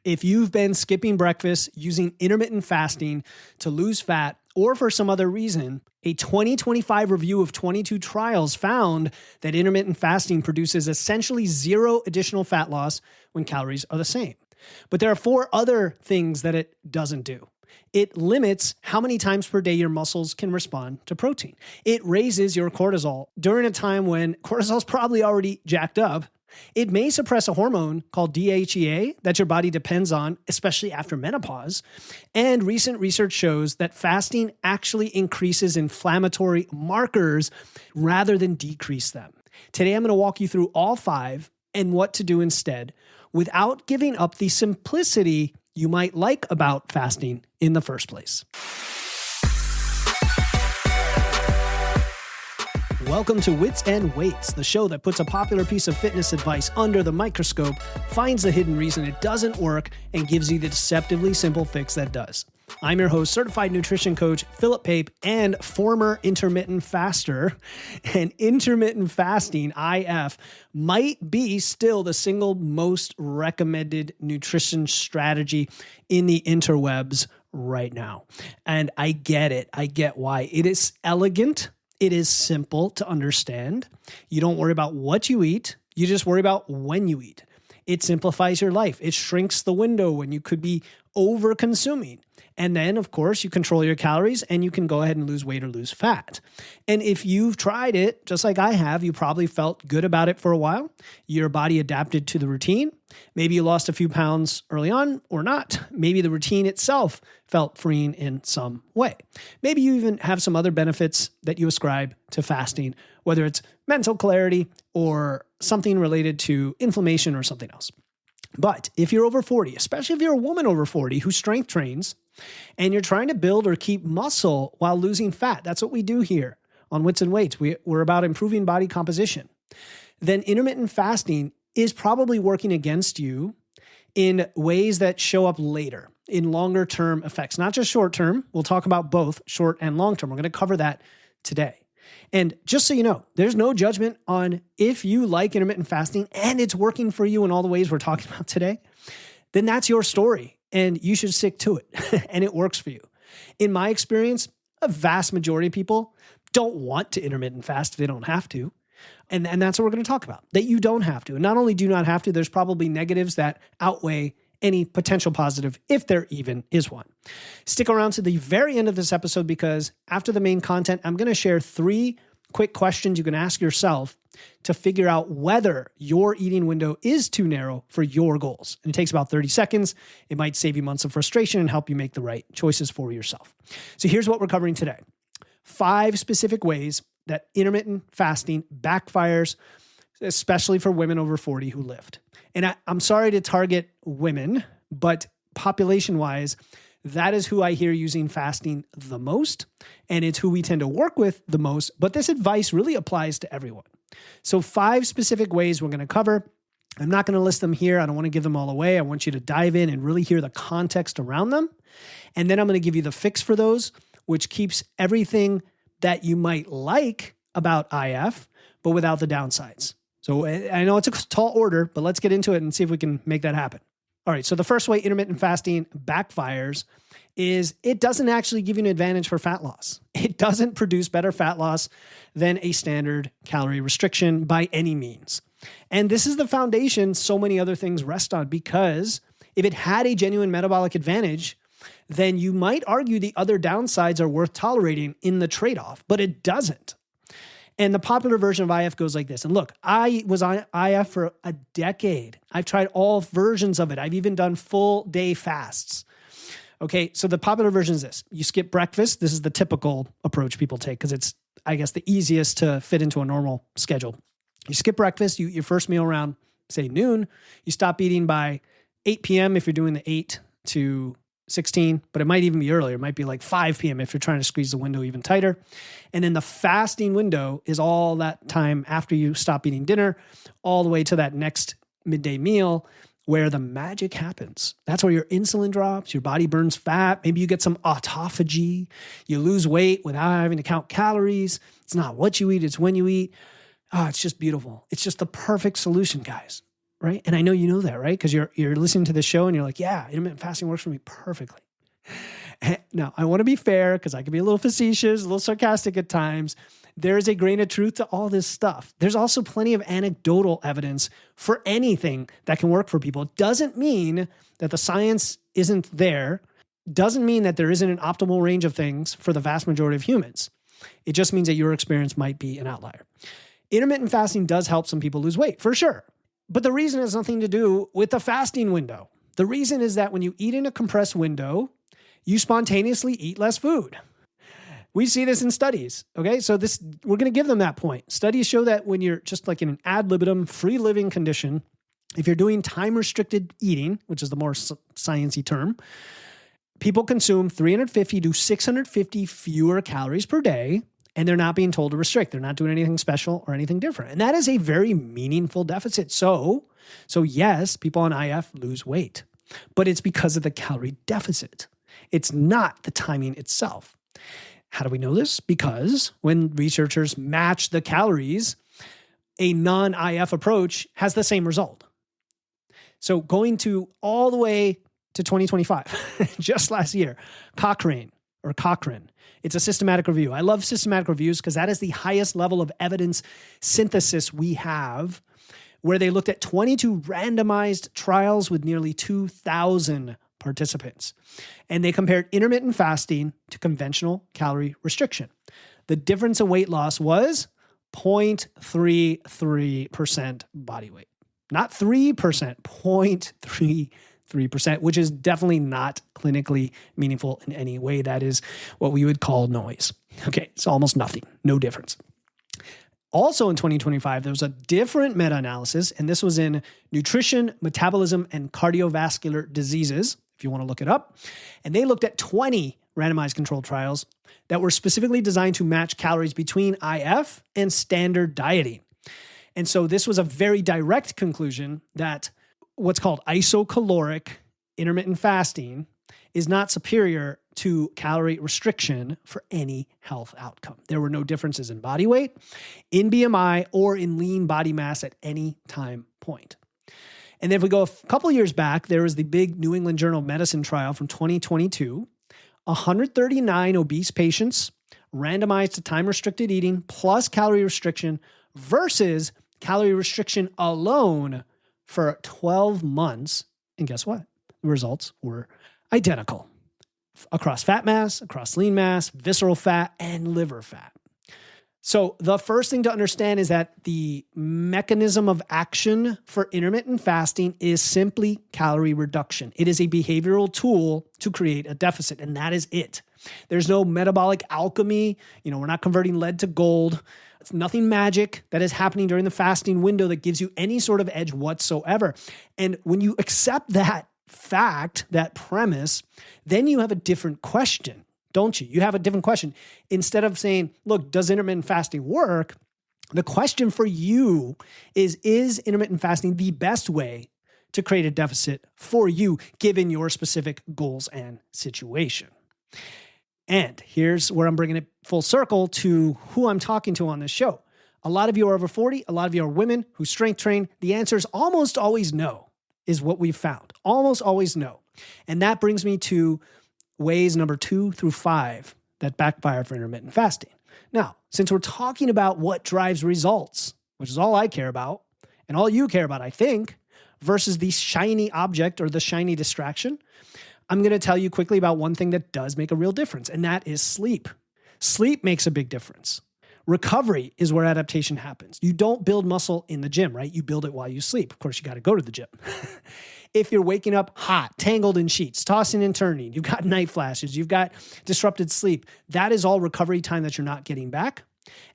If you've been skipping breakfast, using intermittent fasting to lose fat, or for some other reason, a 2025 review of 22 trials found that intermittent fasting produces essentially zero additional fat loss when calories are the same. But there are 4 other things that it doesn't do. It limits how many times per day your muscles can respond to protein. It raises your cortisol during a time when cortisol is probably already jacked up. It may suppress a hormone called DHEA that your body depends on, especially after menopause. And recent research shows that fasting actually increases inflammatory markers rather than decrease them. Today, I'm going to walk you through all 5 and what to do instead without giving up the simplicity you might like about fasting in the first place. Welcome to Wits and Weights, the show that puts a popular piece of fitness advice under the microscope, finds the hidden reason it doesn't work, and gives you the deceptively simple fix that does. I'm your host, certified nutrition coach, Philip Pape, and former intermittent faster. And intermittent fasting, IF, might be still the single most recommended nutrition strategy in the interwebs right now. And I get it. I get why. It is elegant. It is simple to understand. You don't worry about what you eat. You just worry about when you eat. It simplifies your life. It shrinks the window when you could be over-consuming. And then, of course, you control your calories and you can go ahead and lose weight or lose fat. And if you've tried it, just like I have, you probably felt good about it for a while. Your body adapted to the routine. Maybe you lost a few pounds early on or not. Maybe the routine itself felt freeing in some way. Maybe you even have some other benefits that you ascribe to fasting, whether it's mental clarity or something related to inflammation or something else. But if you're over 40, especially if you're a woman over 40 who strength trains and you're trying to build or keep muscle while losing fat, that's what we do here on Wits and Weights. We're about improving body composition. Then intermittent fasting is probably working against you in ways that show up later in longer term effects, not just short term. We'll talk about both short and long term. We're going to cover that today. And just so you know, there's no judgment on if you like intermittent fasting and it's working for you in all the ways we're talking about today, then that's your story and you should stick to it and it works for you. In my experience, a vast majority of people don't want to intermittent fast if they don't have to. And that's what we're going to talk about, that you don't have to. And not only do you not have to, there's probably negatives that outweigh any potential positive, if there even is one. Stick around to the very end of this episode because after the main content, I'm going to share 3 quick questions you can ask yourself to figure out whether your eating window is too narrow for your goals. And it takes about 30 seconds. It might save you months of frustration and help you make the right choices for yourself. So here's what we're covering today. 5 specific ways that intermittent fasting backfires, especially for women over 40 who lift. And I'm sorry to target women, but population-wise, that is who I hear using fasting the most, and it's who we tend to work with the most, but this advice really applies to everyone. So 5 specific ways we're going to cover. I'm not going to list them here. I don't want to give them all away. I want you to dive in and really hear the context around them. And then I'm going to give you the fix for those, which keeps everything that you might like about IF, but without the downsides. So I know it's a tall order, but let's get into it and see if we can make that happen. All right, so the first way intermittent fasting backfires is it doesn't actually give you an advantage for fat loss. It doesn't produce better fat loss than a standard calorie restriction by any means. And this is the foundation so many other things rest on, because if it had a genuine metabolic advantage, then you might argue the other downsides are worth tolerating in the trade-off, but it doesn't. And the popular version of IF goes like this. And look, I was on IF for a decade. I've tried all versions of it. I've even done full day fasts. Okay, so the popular version is this. You skip breakfast. This is the typical approach people take because it's, I guess, the easiest to fit into a normal schedule. You skip breakfast, your first meal around, say, noon. You stop eating by 8 p.m. if you're doing the 8 to 16, but it might even be earlier. It might be like 5 p.m. if you're trying to squeeze the window even tighter. And then the fasting window is all that time after you stop eating dinner, all the way to that next midday meal where the magic happens. That's where your insulin drops, your body burns fat, maybe you get some autophagy, you lose weight without having to count calories. It's not what you eat, it's when you eat. Oh, it's just beautiful. It's just the perfect solution, guys. right? And I know you know that, right? Because you're listening to this show and you're like, yeah, intermittent fasting works for me perfectly. Now, I want to be fair because I can be a little facetious, a little sarcastic at times. There is a grain of truth to all this stuff. There's also plenty of anecdotal evidence for anything that can work for people. It doesn't mean that the science isn't there. Doesn't mean that there isn't an optimal range of things for the vast majority of humans. It just means that your experience might be an outlier. Intermittent fasting does help some people lose weight, for sure. But the reason has nothing to do with the fasting window. The reason is that when you eat in a compressed window, you spontaneously eat less food. We see this in studies, okay? So we're going to give them that point. Studies show that when you're just like in an ad libitum, free living condition, if you're doing time-restricted eating, which is the more science-y term, people consume 350 to 650 fewer calories per day, and they're not being told to restrict. They're not doing anything special or anything different. And that is a very meaningful deficit. So yes, people on IF lose weight, but it's because of the calorie deficit. It's not the timing itself. How do we know this? Because when researchers match the calories, a non-IF approach has the same result. So going to all the way to 2025, just last year, Cochrane, it's a systematic review. I love systematic reviews because that is the highest level of evidence synthesis we have, where they looked at 22 randomized trials with nearly 2,000 participants. And they compared intermittent fasting to conventional calorie restriction. The difference in weight loss was 0.33% body weight. Not 3%, 0.33%, which is definitely not clinically meaningful in any way. That is what we would call noise. Okay, it's almost nothing, no difference. Also in 2025, there was a different meta-analysis, and this was in nutrition, metabolism, and cardiovascular diseases, if you want to look it up. And they looked at 20 randomized controlled trials that were specifically designed to match calories between IF and standard dieting. And so this was a very direct conclusion that what's called isocaloric intermittent fasting is not superior to calorie restriction for any health outcome. There were no differences in body weight, in BMI, or in lean body mass at any time point. And then if we go a couple of years back, there was the big New England Journal of Medicine trial from 2022, 139 obese patients randomized to time-restricted eating plus calorie restriction versus calorie restriction alone for 12 months. And guess what? The results were identical across fat mass, across lean mass, visceral fat, and liver fat. So the first thing to understand is that the mechanism of action for intermittent fasting is simply calorie reduction. It is a behavioral tool to create a deficit, and that is it. There's no metabolic alchemy. We're not converting lead to gold. It's nothing magic that is happening during the fasting window that gives you any sort of edge whatsoever. And when you accept that fact, that premise, then you have a different question, don't you? You have a different question. Instead of saying, look, does intermittent fasting work? The question for you is intermittent fasting the best way to create a deficit for you, given your specific goals and situation? And here's where I'm bringing it full circle to who I'm talking to on this show. A lot of you are over 40. A lot of you are women who strength train. The answer is almost always no, is what we've found. Almost always no. And that brings me to ways number 2 through 5 that backfire for intermittent fasting. Now, since we're talking about what drives results, which is all I care about, and all you care about, I think, versus the shiny object or the shiny distraction, I'm going to tell you quickly about one thing that does make a real difference, and that is sleep. Sleep makes a big difference. Recovery is where adaptation happens. You don't build muscle in the gym, right? You build it while you sleep. Of course, you got to go to the gym. If you're waking up hot, tangled in sheets, tossing and turning, you've got night flashes, you've got disrupted sleep, that is all recovery time that you're not getting back.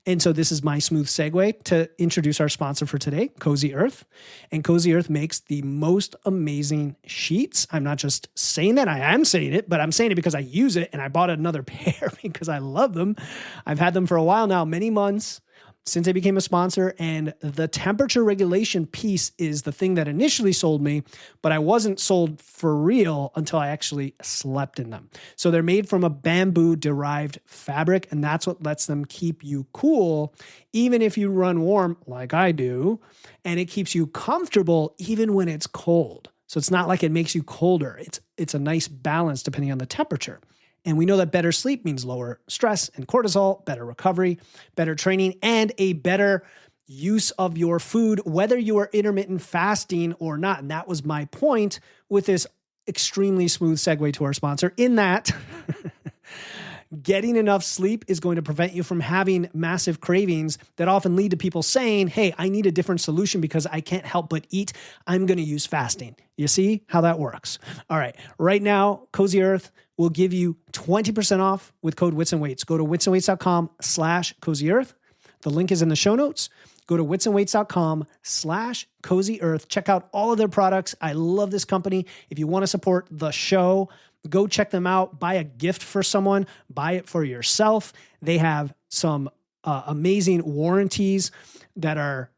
And so this is my smooth segue to introduce our sponsor for today, Cozy Earth. And Cozy Earth makes the most amazing sheets. I'm not just saying that, I am saying it, but I'm saying it because I use it and I bought another pair because I love them. I've had them for a while now, many months. since they became a sponsor, and the temperature regulation piece is the thing that initially sold me, but I wasn't sold for real until I actually slept in them. So they're made from a bamboo-derived fabric, and that's what lets them keep you cool, even if you run warm like I do, and it keeps you comfortable even when it's cold. So it's not like it makes you colder. It's a nice balance depending on the temperature. And we know that better sleep means lower stress and cortisol, better recovery, better training, and a better use of your food, whether you are intermittent fasting or not. And that was my point with this extremely smooth segue to our sponsor, in that getting enough sleep is going to prevent you from having massive cravings that often lead to people saying, hey, I need a different solution because I can't help but eat. I'm going to use fasting. You see how that works? All right. Right now, Cozy Earth will give you 20% off with code Wits and Weights. Go to witsandweights.com/Cozy Earth. The link is in the show notes. Go to witsandweights.com/Cozy Earth. Check out all of their products. I love this company. If you want to support the show, go check them out. Buy a gift for someone. Buy it for yourself. They have some amazing warranties that are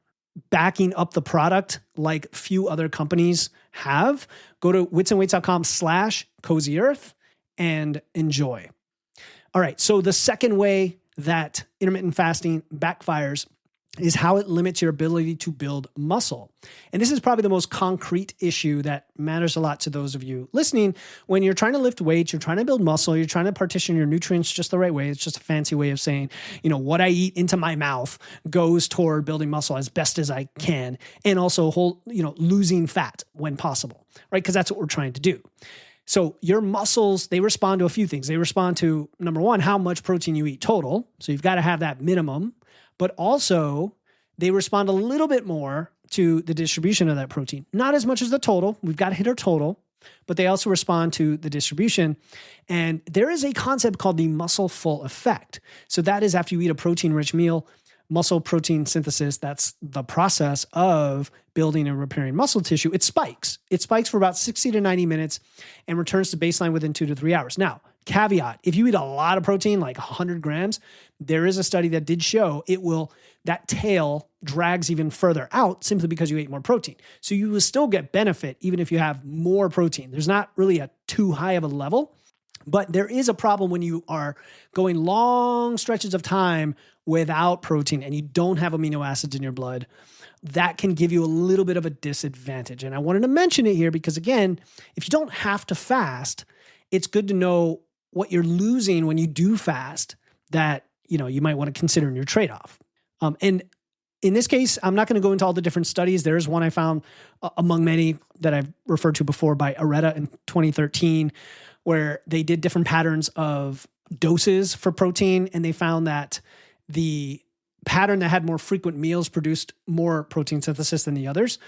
backing up the product like few other companies have. Go to witsandweights.com/Cozy Earth and enjoy. All right. So the second way that intermittent fasting backfires is how it limits your ability to build muscle. And this is probably the most concrete issue that matters a lot to those of you listening. When you're trying to lift weights, you're trying to build muscle, you're trying to partition your nutrients just the right way. It's just a fancy way of saying, what I eat into my mouth goes toward building muscle as best as I can, and also losing fat when possible, right? Because that's what we're trying to do. So your muscles, they respond to a few things. They respond to, number one, how much protein you eat total. So you've got to have that minimum. But also, they respond a little bit more to the distribution of that protein. Not as much as the total. We've got to hit our total. But they also respond to the distribution. And there is a concept called the muscle full effect. So that is after you eat a protein-rich meal, muscle protein synthesis, that's the process of building and repairing muscle tissue. It spikes. It spikes for about 60 to 90 minutes and returns to baseline within 2 to 3 hours. Now, caveat, if you eat a lot of protein, like 100 grams, there is a study that did show that tail drags even further out simply because you ate more protein. So you will still get benefit even if you have more protein. There's not really a too high of a level, but there is a problem when you are going long stretches of time without protein and you don't have amino acids in your blood. That can give you a little bit of a disadvantage. And I wanted to mention it here because, again, if you don't have to fast, it's good to know what you're losing when you do fast that, you might want to consider in your trade-off. And in this case, I'm not going to go into all the different studies. There is one I found among many that I've referred to before by Areta in 2013, where they did different patterns of doses for protein. And they found that the pattern that had more frequent meals produced more protein synthesis than the others.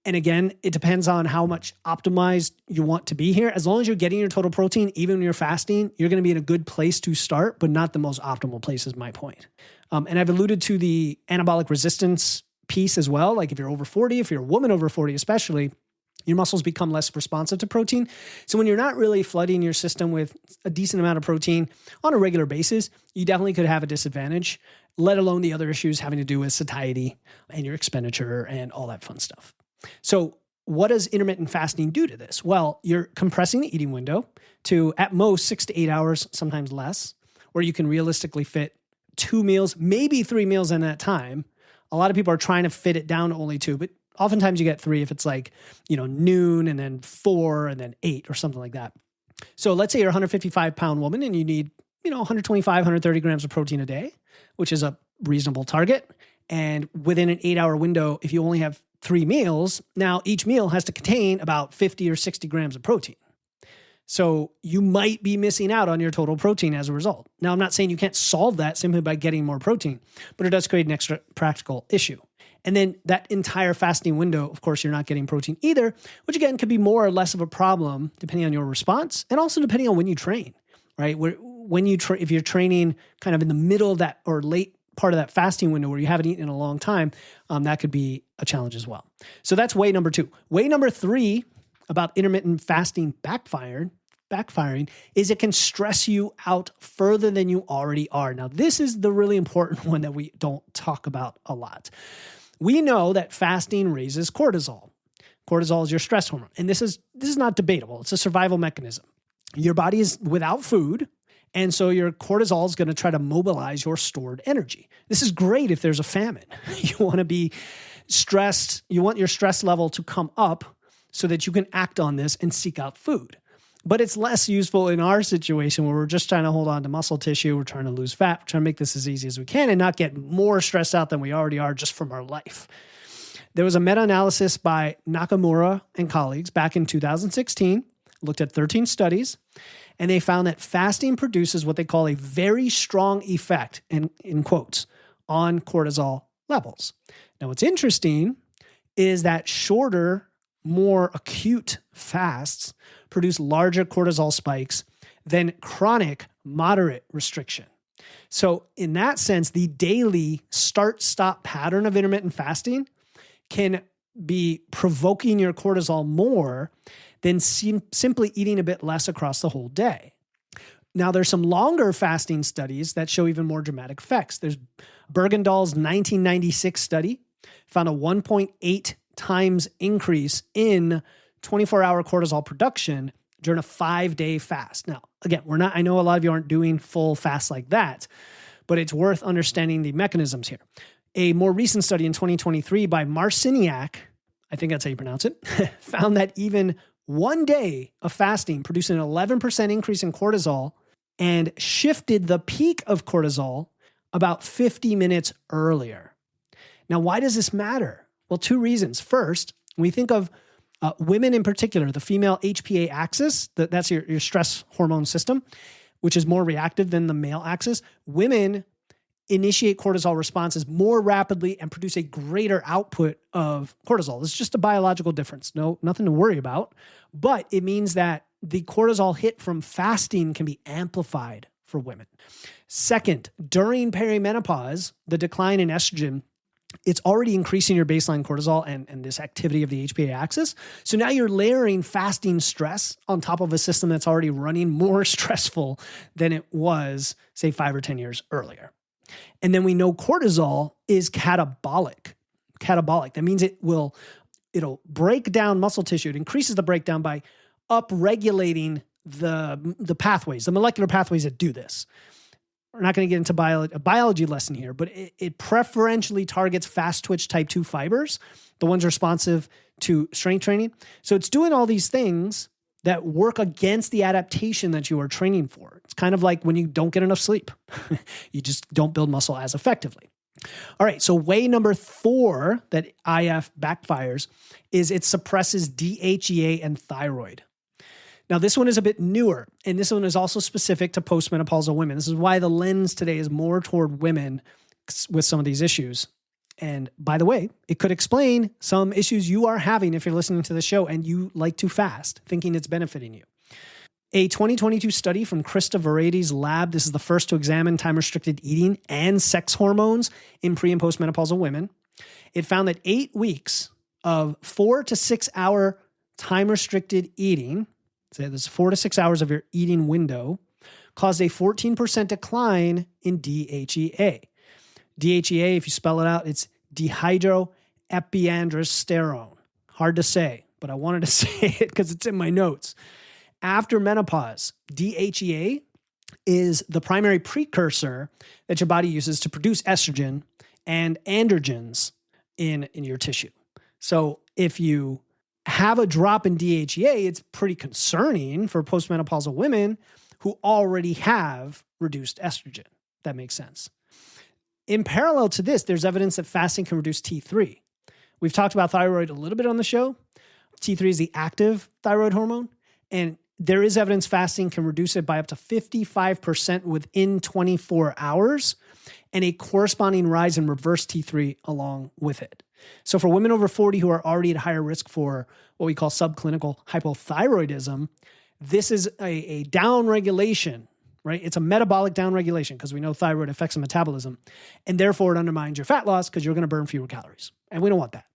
And again, it depends on how much optimized you want to be here. As long as you're getting your total protein, even when you're fasting, you're going to be in a good place to start, but not the most optimal place is my point. And I've alluded to the anabolic resistance piece as well. Like if you're over 40, if you're a woman over 40 especially, your muscles become less responsive to protein. So when you're not really flooding your system with a decent amount of protein on a regular basis, you definitely could have a disadvantage, let alone the other issues having to do with satiety and your expenditure and all that fun stuff. So what does intermittent fasting do to this? Well, you're compressing the eating window to at most 6 to 8 hours, sometimes less, where you can realistically fit 2 meals, maybe 3 meals in that time. A lot of people are trying to fit it down to only 2, but oftentimes you get 3 if it's like, noon and then 4 and then 8 or something like that. So let's say you're a 155-pound woman and you need, 125, 130 grams of protein a day, which is a reasonable target. And within an 8-hour window, if you only have 3 meals, now each meal has to contain about 50 or 60 grams of protein. So you might be missing out on your total protein as a result. Now, I'm not saying you can't solve that simply by getting more protein, but it does create an extra practical issue. And then that entire fasting window, of course, you're not getting protein either, which again could be more or less of a problem depending on your response and also depending on when you train, right? If you're training kind of in the middle of that or late part of that fasting window where you haven't eaten in a long time, that could be a challenge as well. So that's way number 2. Way number 3 about intermittent fasting backfired backfiring is it can stress you out further than you already are. Now, this is the really important one that we don't talk about a lot. We know that fasting raises cortisol. Cortisol is your stress hormone. And this is not debatable. It's a survival mechanism. Your body is without food, and so your cortisol is going to try to mobilize your stored energy. This is great if there's a famine. You want to be stressed. You want your stress level to come up so that you can act on this and seek out food. But it's less useful in our situation where we're just trying to hold on to muscle tissue. We're trying to lose fat. We're trying to make this as easy as we can and not get more stressed out than we already are just from our life. There was a meta-analysis by Nakamura and colleagues back in 2016, looked at 13 studies, and they found that fasting produces what they call a very strong effect, in quotes, on cortisol levels. Now, what's interesting is that shorter, more acute fasts produce larger cortisol spikes than chronic, moderate restriction. So in that sense, the daily start-stop pattern of intermittent fasting can be provoking your cortisol more than simply eating a bit less across the whole day. Now, there's some longer fasting studies that show even more dramatic effects. There's Bergendahls' 1996 study found a 1.8 times increase in 24-hour cortisol production during a 5-day fast. Now, again, I know a lot of you aren't doing full fasts like that, but it's worth understanding the mechanisms here. A more recent study in 2023 by Marciniak, I think that's how you pronounce it, found that even 1 day of fasting produced an 11% increase in cortisol and shifted the peak of cortisol about 50 minutes earlier. Now, why does this matter? Well, 2 reasons. First, when we think of women in particular, the female HPA axis, that's your stress hormone system, which is more reactive than the male axis. Women initiate cortisol responses more rapidly and produce a greater output of cortisol. It's just a biological difference. Nothing to worry about. But it means that the cortisol hit from fasting can be amplified for women. Second, during perimenopause, the decline in estrogen, it's already increasing your baseline cortisol and this activity of the HPA axis. So now you're layering fasting stress on top of a system that's already running more stressful than it was, say, 5 or 10 years earlier. And then we know cortisol is catabolic. That means it'll break down muscle tissue. It increases the breakdown by upregulating the pathways, the molecular pathways that do this. We're not going to get into a biology lesson here, but it preferentially targets fast twitch type 2 fibers, the ones responsive to strength training. So it's doing all these things that work against the adaptation that you are training for. It's kind of like when you don't get enough sleep. You just don't build muscle as effectively. All right, so way number 4 that IF backfires is it suppresses DHEA and thyroid. Now, this one is a bit newer, and this one is also specific to postmenopausal women. This is why the lens today is more toward women with some of these issues. And by the way, it could explain some issues you are having if you're listening to the show and you like to fast, thinking it's benefiting you. A 2022 study from Krista Varadi's lab, this is the first to examine time-restricted eating and sex hormones in pre- and postmenopausal women. It found that 8 weeks of 4 to 6 hour time-restricted eating, so there's 4 to 6 hours of your eating window, caused a 14% decline in DHEA. DHEA, if you spell it out, it's dihydroepiandrosterone. Hard to say, but I wanted to say it because it's in my notes. After menopause, DHEA is the primary precursor that your body uses to produce estrogen and androgens in your tissue. So if you have a drop in DHEA, it's pretty concerning for postmenopausal women who already have reduced estrogen. That makes sense. In parallel to this, there's evidence that fasting can reduce T3. We've talked about thyroid a little bit on the show. T3 is the active thyroid hormone, and there is evidence fasting can reduce it by up to 55% within 24 hours, and a corresponding rise in reverse T3 along with it. So for women over 40 who are already at higher risk for what we call subclinical hypothyroidism, this is a downregulation, right? It's a metabolic downregulation because we know thyroid affects the metabolism, and therefore it undermines your fat loss because you're going to burn fewer calories. And we don't want that.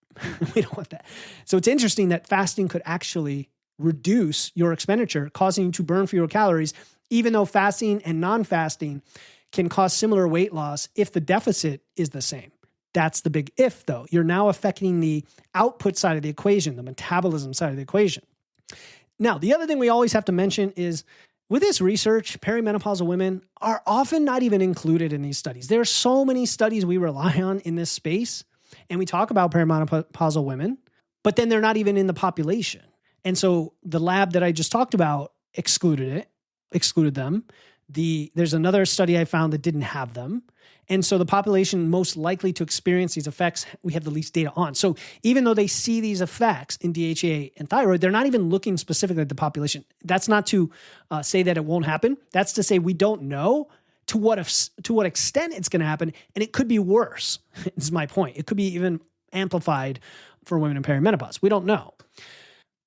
We don't want that. So it's interesting that fasting could actually reduce your expenditure, causing you to burn fewer calories, even though fasting and non-fasting can cause similar weight loss if the deficit is the same. That's the big if, though. You're now affecting the output side of the equation, the metabolism side of the equation. Now, the other thing we always have to mention is with this research, perimenopausal women are often not even included in these studies. There are so many studies we rely on in this space, and we talk about perimenopausal women, but then they're not even in the population. And so the lab that I just talked about excluded them. There's another study I found that didn't have them. And so the population most likely to experience these effects, we have the least data on. So even though they see these effects in DHEA and thyroid, they're not even looking specifically at the population. That's not to say that it won't happen. That's to say we don't know to what extent it's going to happen, and it could be worse. Is my point. It could be even amplified for women in perimenopause. We don't know.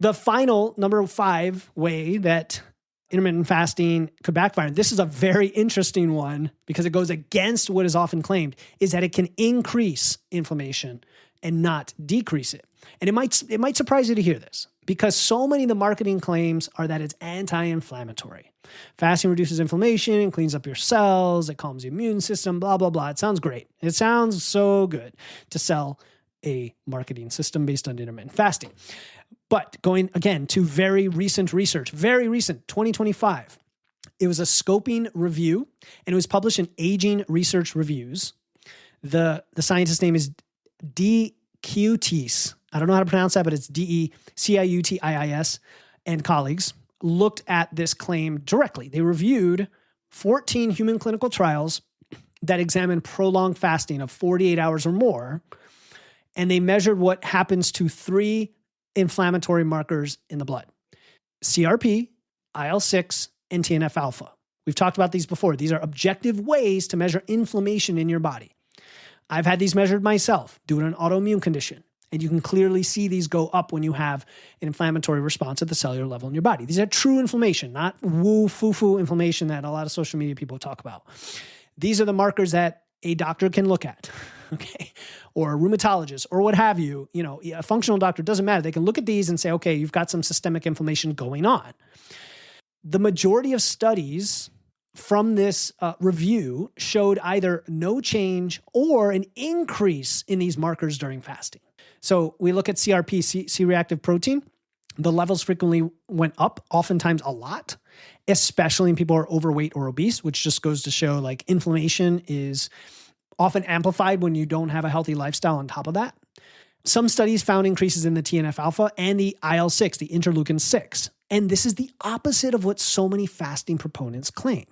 The final, number 5 way that intermittent fasting could backfire, and this is a very interesting one because it goes against what is often claimed, is that it can increase inflammation and not decrease it. And it might surprise you to hear this because so many of the marketing claims are that it's anti-inflammatory. Fasting reduces inflammation and cleans up your cells, it calms the immune system, blah, blah, blah. It sounds great. It sounds so good to sell a marketing system based on intermittent fasting. But going again to very recent research, 2025, it was a scoping review and it was published in Aging Research Reviews. The scientist's name is DeCiutis. I don't know how to pronounce that, but it's DeCiutis, and colleagues looked at this claim directly. They reviewed 14 human clinical trials that examined prolonged fasting of 48 hours or more, and they measured what happens to 3 inflammatory markers in the blood: CRP, IL-6, and TNF-alpha. We've talked about these before. These are objective ways to measure inflammation in your body. I've had these measured myself due to an autoimmune condition, and you can clearly see these go up when you have an inflammatory response at the cellular level in your body. These are true inflammation, not woo-foo-foo inflammation that a lot of social media people talk about. These are the markers that a doctor can look at, okay, or a rheumatologist or what have you. You know, a functional doctor, doesn't matter. They can look at these and say, okay, you've got some systemic inflammation going on. The majority of studies from this review showed either no change or an increase in these markers during fasting. So we look at CRP, C-reactive protein. The levels frequently went up, oftentimes a lot, especially in people who are overweight or obese, which just goes to show like inflammation is often amplified when you don't have a healthy lifestyle on top of that. Some studies found increases in the TNF-alpha and the IL-6, the interleukin-6. And this is the opposite of what so many fasting proponents claim.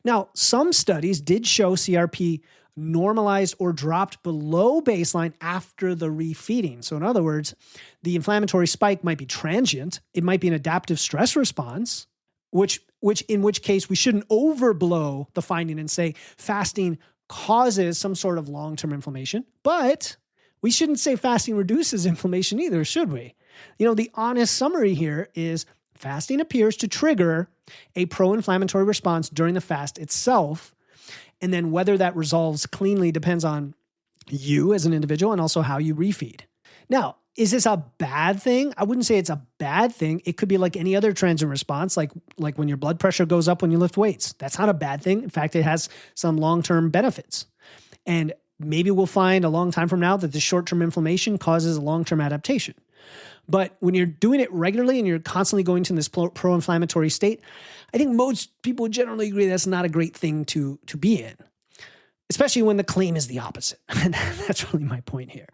Now, some studies did show CRP normalized or dropped below baseline after the refeeding. So in other words, the inflammatory spike might be transient. It might be an adaptive stress response, in which case we shouldn't overblow the finding and say fasting causes some sort of long-term inflammation. But we shouldn't say fasting reduces inflammation either, should we? You know, the honest summary here is fasting appears to trigger a pro-inflammatory response during the fast itself. And then whether that resolves cleanly depends on you as an individual and also how you refeed. Now, is this a bad thing? I wouldn't say it's a bad thing. It could be like any other transient response, like when your blood pressure goes up when you lift weights. That's not a bad thing. In fact, it has some long-term benefits. And maybe we'll find a long time from now that the short-term inflammation causes a long-term adaptation. But when you're doing it regularly and you're constantly going to this pro-inflammatory state, I think most people generally agree that's not a great thing to be in, especially when the claim is the opposite. And that's really my point here.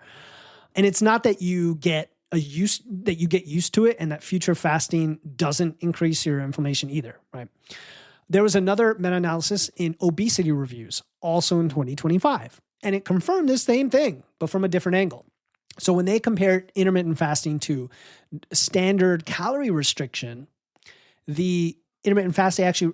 And it's not that you get used to it and that future fasting doesn't increase your inflammation either, right? There was another meta-analysis in obesity reviews, also in 2025, and it confirmed the same thing, but from a different angle. So when they compared intermittent fasting to standard calorie restriction, the intermittent fasting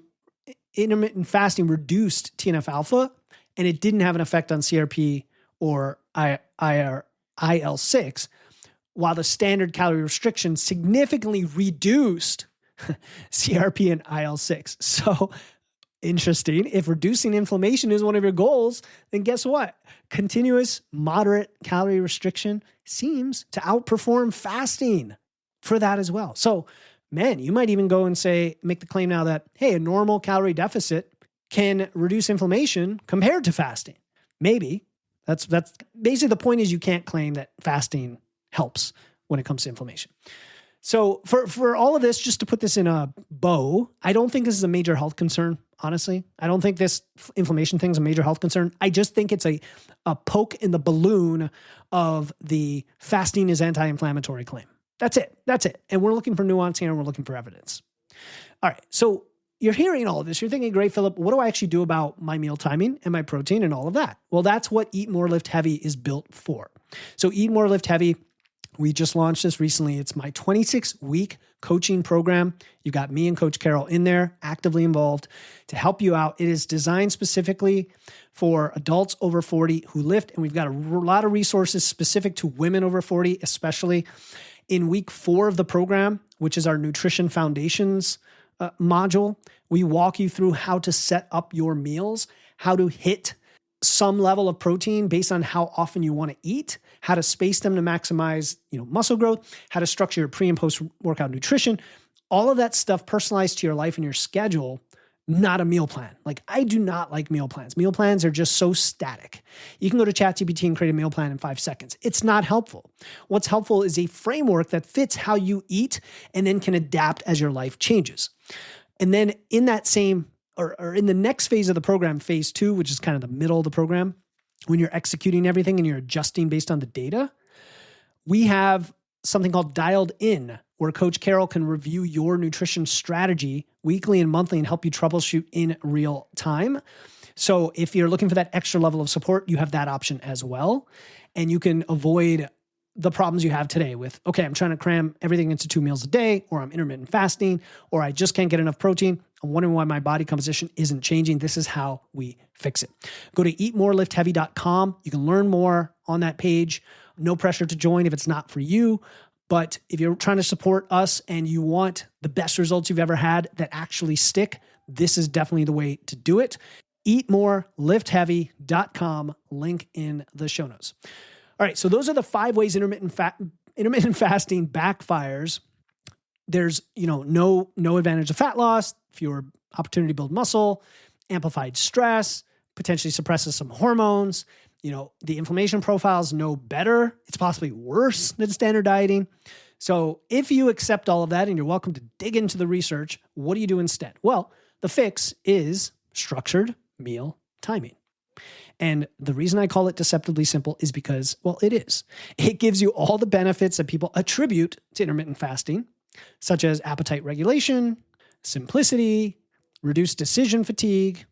reduced TNF-alpha, and it didn't have an effect on CRP or IL-6, while the standard calorie restriction significantly reduced CRP and IL-6. So interesting. If reducing inflammation is one of your goals, then guess what? Continuous moderate calorie restriction seems to outperform fasting for that as well. So, man, you might even go and make the claim now that, hey, a normal calorie deficit can reduce inflammation compared to fasting. Maybe. That's basically the point is you can't claim that fasting helps when it comes to inflammation. So for all of this, just to put this in a bow, I don't think this is a major health concern, honestly. I don't think this inflammation thing is a major health concern. I just think it's a poke in the balloon of the fasting is anti-inflammatory claim. That's it. And we're looking for nuance here and we're looking for evidence. All right. So you're hearing all of this. You're thinking, great, Philip, what do I actually do about my meal timing and my protein and all of that? Well, that's what Eat More, Lift Heavy is built for. So Eat More, Lift Heavy, we just launched this recently. It's my 26-week coaching program. You got me and Coach Carol in there, actively involved to help you out. It is designed specifically for adults over 40 who lift, and we've got a lot of resources specific to women over 40, especially. In week 4 of the program, which is our Nutrition Foundations module, we walk you through how to set up your meals, how to hit some level of protein based on how often you want to eat, how to space them to maximize, muscle growth, how to structure your pre and post workout nutrition, all of that stuff personalized to your life and your schedule, not a meal plan. Like, I do not like meal plans. Meal plans are just so static. You can go to ChatGPT and create a meal plan in 5 seconds. It's not helpful. What's helpful is a framework that fits how you eat and then can adapt as your life changes. And then in that same or in the next phase of the program, phase 2, which is kind of the middle of the program, when you're executing everything and you're adjusting based on the data, we have something called Dialed In, where Coach Carol can review your nutrition strategy weekly and monthly and help you troubleshoot in real time. So if you're looking for that extra level of support, you have that option as well. And you can avoid the problems you have today with, okay, I'm trying to cram everything into 2 meals a day, or I'm intermittent fasting, or I just can't get enough protein. I'm wondering why my body composition isn't changing. This is how we fix it. Go to eatmoreliftheavy.com. You can learn more on that page. No pressure to join if it's not for you. But if you're trying to support us and you want the best results you've ever had that actually stick, this is definitely the way to do it. Eatmoreliftheavy.com, link in the show notes. All right, so those are the 5 ways intermittent fasting backfires. There's, no advantage of fat loss, fewer opportunity to build muscle, amplified stress, potentially suppresses some hormones. The inflammation profile is no better. It's possibly worse than standard dieting. So if you accept all of that and you're welcome to dig into the research, what do you do instead? Well, the fix is structured meal timing. And the reason I call it deceptively simple is because, well, it is. It gives you all the benefits that people attribute to intermittent fasting, such as appetite regulation, simplicity, reduced decision fatigue,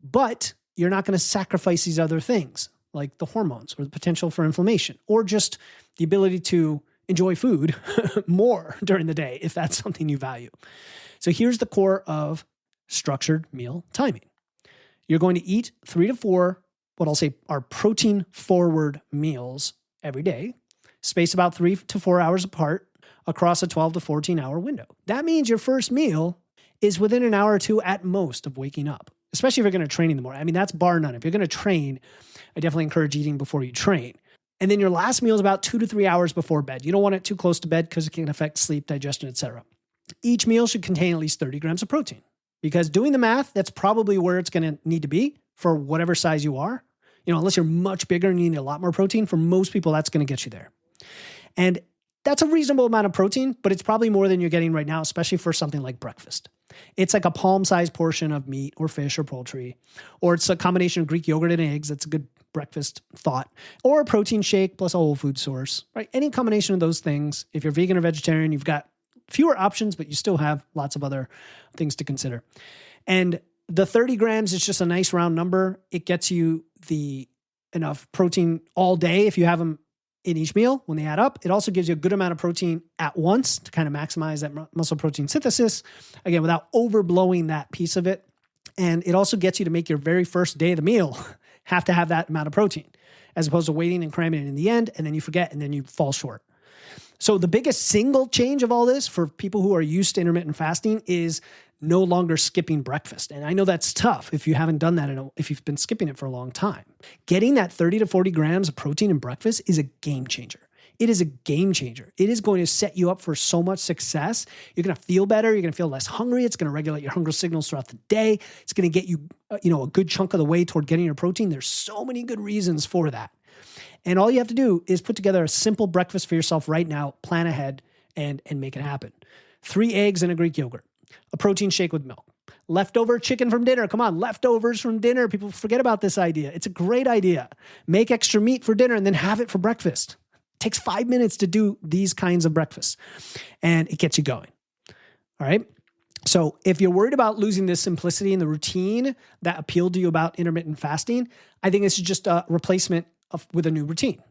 but you're not going to sacrifice these other things like the hormones or the potential for inflammation or just the ability to enjoy food more during the day if that's something you value. So here's the core of structured meal timing. You're going to eat 3 to 4, what I'll say are protein forward meals every day, spaced about 3 to 4 hours apart across a 12 to 14 hour window. That means your first meal is within an hour or 2 at most of waking up, especially if you're going to train in the morning. I mean, that's bar none. If you're going to train, I definitely encourage eating before you train. And then your last meal is about 2 to 3 hours before bed. You don't want it too close to bed because it can affect sleep, digestion, etc. Each meal should contain at least 30 grams of protein. Because doing the math, that's probably where it's going to need to be for whatever size you are. Unless you're much bigger and you need a lot more protein, for most people, that's going to get you there. And that's a reasonable amount of protein, but it's probably more than you're getting right now, especially for something like breakfast. It's like a palm-sized portion of meat or fish or poultry, or it's a combination of Greek yogurt and eggs. That's a good breakfast thought. Or a protein shake plus a whole food source, right? Any combination of those things. If you're vegan or vegetarian, you've got fewer options, but you still have lots of other things to consider. And the 30 grams is just a nice round number. It gets you the enough protein all day if you have them in each meal when they add up. It also gives you a good amount of protein at once to kind of maximize that muscle protein synthesis, again, without overblowing that piece of it. And it also gets you to make your very first day of the meal have to have that amount of protein, as opposed to waiting and cramming it in the end, and then you forget, and then you fall short. So the biggest single change of all this for people who are used to intermittent fasting is no longer skipping breakfast. And I know that's tough if you haven't done that, if you've been skipping it for a long time. Getting that 30 to 40 grams of protein in breakfast is a game changer. It is a game changer. It is going to set you up for so much success. You're going to feel better. You're going to feel less hungry. It's going to regulate your hunger signals throughout the day. It's going to get you, a good chunk of the way toward getting your protein. There's so many good reasons for that. And all you have to do is put together a simple breakfast for yourself right now, plan ahead, and make it happen. 3 eggs and a Greek yogurt, a protein shake with milk, leftover chicken from dinner. Come on, leftovers from dinner. People forget about this idea. It's a great idea. Make extra meat for dinner and then have it for breakfast. It takes 5 minutes to do these kinds of breakfasts, and it gets you going. All right. So if you're worried about losing this simplicity and the routine that appealed to you about intermittent fasting, I think this is just a replacement with a new routine.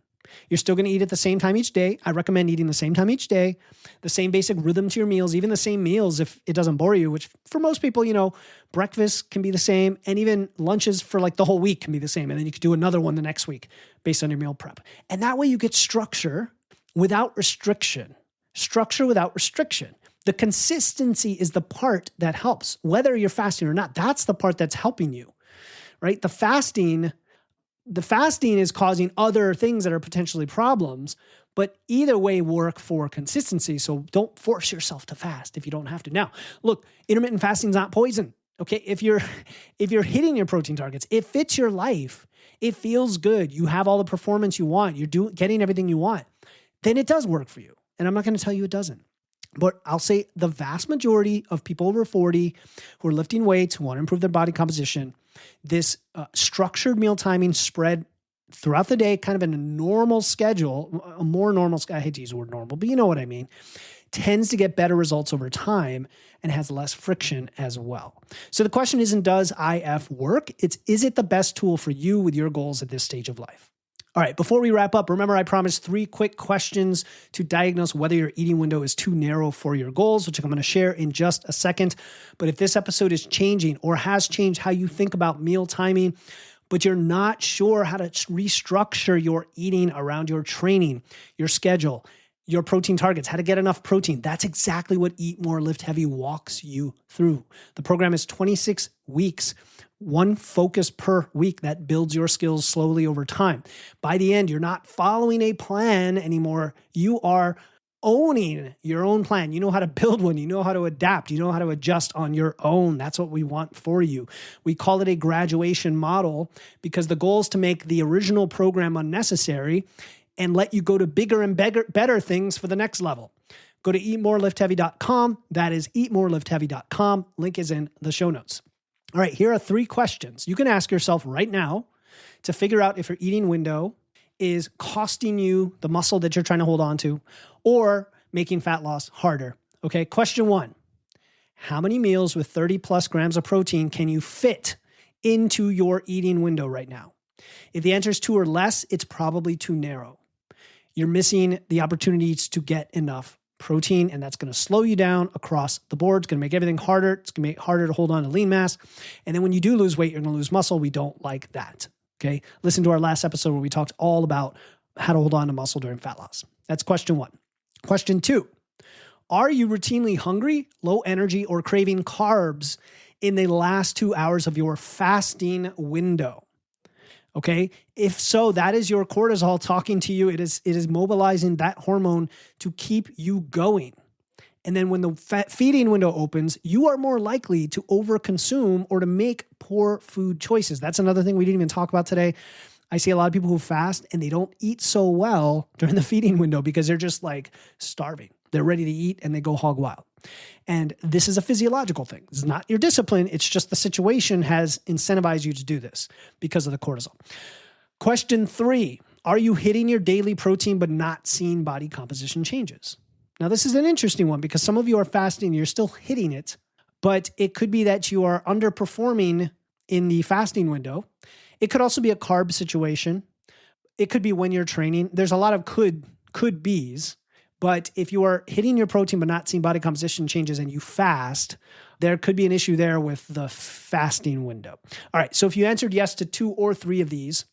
You're still going to eat at the same time each day. I recommend eating the same time each day, the same basic rhythm to your meals, even the same meals if it doesn't bore you, which for most people, breakfast can be the same, and even lunches for like the whole week can be the same. And then you could do another one the next week based on your meal prep. And that way you get structure without restriction. Structure without restriction. The consistency is the part that helps, whether you're fasting or not. That's the part that's helping you, right? The fasting is causing other things that are potentially problems, but either way work for consistency. So don't force yourself to fast if you don't have to. Now, look, intermittent fasting is not poison. Okay. If you're hitting your protein targets, it fits your life, it feels good, you have all the performance you want, you're getting everything you want, then it does work for you. And I'm not going to tell you it doesn't. But I'll say the vast majority of people over 40 who are lifting weights, who want to improve their body composition, this structured meal timing spread throughout the day, kind of in a normal schedule, a more normal, I hate to use the word normal, but you know what I mean, tends to get better results over time and has less friction as well. So the question isn't, does IF work? It's, is it the best tool for you with your goals at this stage of life? All right, before we wrap up, remember I promised 3 quick questions to diagnose whether your eating window is too narrow for your goals, which I'm going to share in just a second. But if this episode is changing or has changed how you think about meal timing, but you're not sure how to restructure your eating around your training, your schedule, your protein targets, how to get enough protein, that's exactly what Eat More, Lift Heavy walks you through. The program is 26 weeks. 1 focus per week that builds your skills slowly over time. By the end, you're not following a plan anymore. You are owning your own plan. You know how to build one. You know how to adapt. You know how to adjust on your own. That's what we want for you. We call it a graduation model because the goal is to make the original program unnecessary and let you go to bigger and better things for the next level. Go to eatmoreliftheavy.com. That is eatmoreliftheavy.com. Link is in the show notes. All right, here are 3 questions you can ask yourself right now to figure out if your eating window is costing you the muscle that you're trying to hold on to or making fat loss harder. Okay, question 1, how many meals with 30 plus grams of protein can you fit into your eating window right now? If the answer is 2 or less, it's probably too narrow. You're missing the opportunities to get enough protein, and that's going to slow you down across the board. It's going to make everything harder. It's going to make it harder to hold on to lean mass. And then when you do lose weight, you're going to lose muscle. We don't like that. Okay. Listen to our last episode where we talked all about how to hold on to muscle during fat loss. That's question 1. Question 2, are you routinely hungry, low energy, or craving carbs in the last 2 hours of your fasting window? Okay. If so, that is your cortisol talking to you. It is mobilizing that hormone to keep you going. And then when the feeding window opens, you are more likely to overconsume or to make poor food choices. That's another thing we didn't even talk about today. I see a lot of people who fast and they don't eat so well during the feeding window because they're just like starving. They're ready to eat and they go hog wild. And this is a physiological thing. It's not your discipline. It's just the situation has incentivized you to do this because of the cortisol. Question 3, are you hitting your daily protein but not seeing body composition changes? Now, this is an interesting one because some of you are fasting, you're still hitting it, but it could be that you are underperforming in the fasting window. It could also be a carb situation. It could be when you're training. There's a lot of could be's. But if you are hitting your protein but not seeing body composition changes and you fast, there could be an issue there with the fasting window. All right, so if you answered yes to 2 or 3 of these,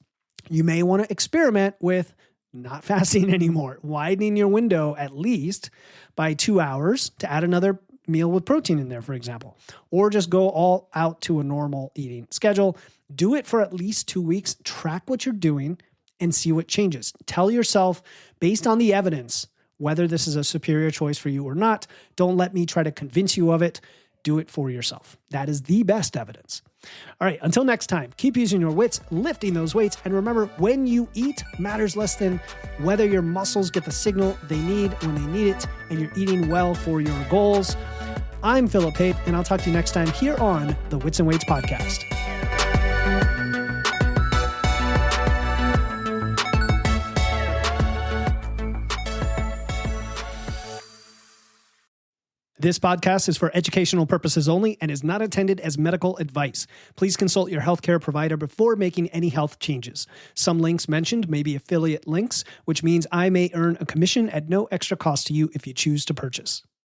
you may want to experiment with not fasting anymore, widening your window at least by 2 hours to add another meal with protein in there, for example, or just go all out to a normal eating schedule. Do it for at least 2 weeks, track what you're doing, and see what changes. Tell yourself, based on the evidence, whether this is a superior choice for you or not. Don't let me try to convince you of it. Do it for yourself. That is the best evidence. All right, until next time, keep using your wits, lifting those weights, and remember, when you eat matters less than whether your muscles get the signal they need when they need it, and you're eating well for your goals. I'm Philip Pape, and I'll talk to you next time here on the Wits and Weights podcast. This podcast is for educational purposes only and is not intended as medical advice. Please consult your healthcare provider before making any health changes. Some links mentioned may be affiliate links, which means I may earn a commission at no extra cost to you if you choose to purchase.